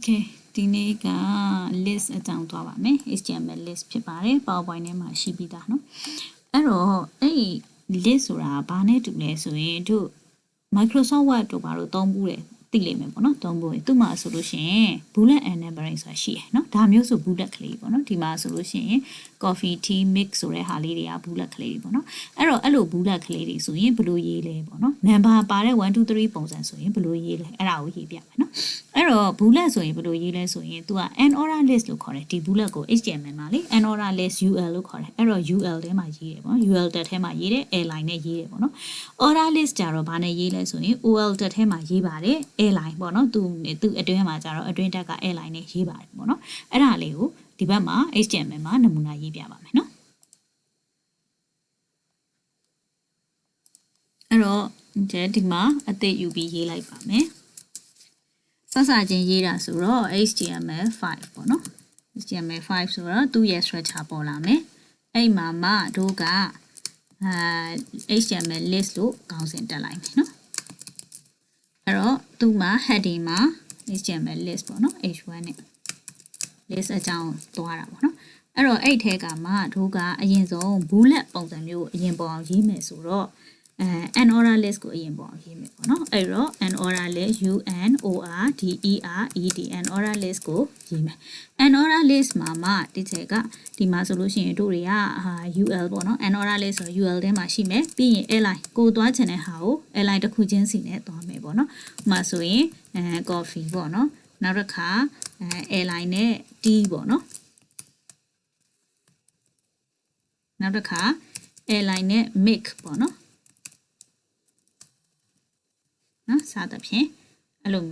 Okay ဒီနေ့က list အကြောင်းသွားပါမယ် HTML list ဖြစ်ပါတယ် PowerPoint ထဲမှာရှိပြီးသားเนาะအဲ့တော့အဲ့ list ဆိုတာဘာနဲ့တူလဲဆိုရင်တို့ Microsoft Word တို့ဘာလို့သုံးဘူးလဲသိလိမ့်မယ်ပေါ့နော်သုံးဖို့သူ့မှာဆိုလို့ရှိရင် bullet and numbering ဆိုတာရှိရယ်เนาะဒါမျိုးဆို bullet ကလေးပေါ့နော်ဒီမှာဆိုလို့ရှိရင် coffee tea mix ဆိုတဲ့ဟာလေးတွေက bullet ကလေးတွေပေါ့နော်အဲ့တော့အဲ့လို bullet ကလေးတွေဆိုရင်ဘယ်လိုရေးလဲပေါ့နော် number ပါတဲ့1 2 3ပုံစံဆိုရင်ဘယ်လိုရေးလဲအဲ့ဒါကိုရေးပြမယ်เนาะအဲ့တော့ bullet ဆိုရင်ဘယ်လိုရေးလဲဆိုရင် तू က an order list လို့ခေါ်တယ်ဒီ bullet ကို HTML မှာလေ an order list UL လို့ခေါ်တယ်အဲ့တော့ UL ထဲမှာရေးတယ်ပေါ့နော် UL တက်ထဲမှာရေးတယ် airline နဲ့ရေးတယ်ပေါ့နော် order list ကြတော့ဘာနဲ့ရေးလဲဆိုရင် OL တက်ထဲမှာရေးပါတယ် airline ပေါ့နော်သူအတွင်းမှာကြတော့အတွင်းတက်က airline နဲ့ရေးပါတယ်ပေါ့နော်အဲ့ဒါလေးကိုဒီဘက်မှာ HTML မှာနမူနာရေးပြပါမယ်နော်အဲ့တော့ဒီမှာအသစ်ယူပြီးရေးလိုက်ပါမယ်စစချင်းရေးတာဆိုတော့ HTML5 ပေါ့နော် HTML5 ဆိုတော့သူ့ရဲ့ structure ပေါ်လာမယ်အဲ့မှာမှတို့ကHTML list လို့ခေါင်းစဉ်တက်လိုက်မယ်နော်အဲ့တော့သူ့မှာ heading မှာ HTML list ပေါ့နော် H1 နဲ့ list အကြောင်းသွားတာပေါ့နော်အဲ့တော့အဲ့ထဲကမှတို့ကအရင်ဆုံး bullet ပုံစံမျိုးအရင်ပေါ်အောင်ရေးမယ်ဆိုတော့an order list ကိုအရင်ပေါ်အောင်ရေးမယ်ပေါ့နော်အဲ့တော့ an order list UNORDERED an order list ကိုရေးမယ် an order list မှာမှဒီချက်ကဒီမှာဆိုလို့ရှိရင်တို့တွေက UL ပေါ့နော် an order list ဆို UL ထဲမှာရှိမယ်ပြီးရင် airline ကိုသွားချင်တဲ့ဟာကို airline တစ်ခုချင်းစီနဲ့သွားမယ်ပေါ့နော်ဥပမာဆိုရင်coffee ပေါ့နော်နောက်တစ်ခါairline နဲ့ tea ပေါ့နော်နောက်တစ်ခါ airline နဲ့ milk ပေါ့နော်စသဖြင့်အဲ့လို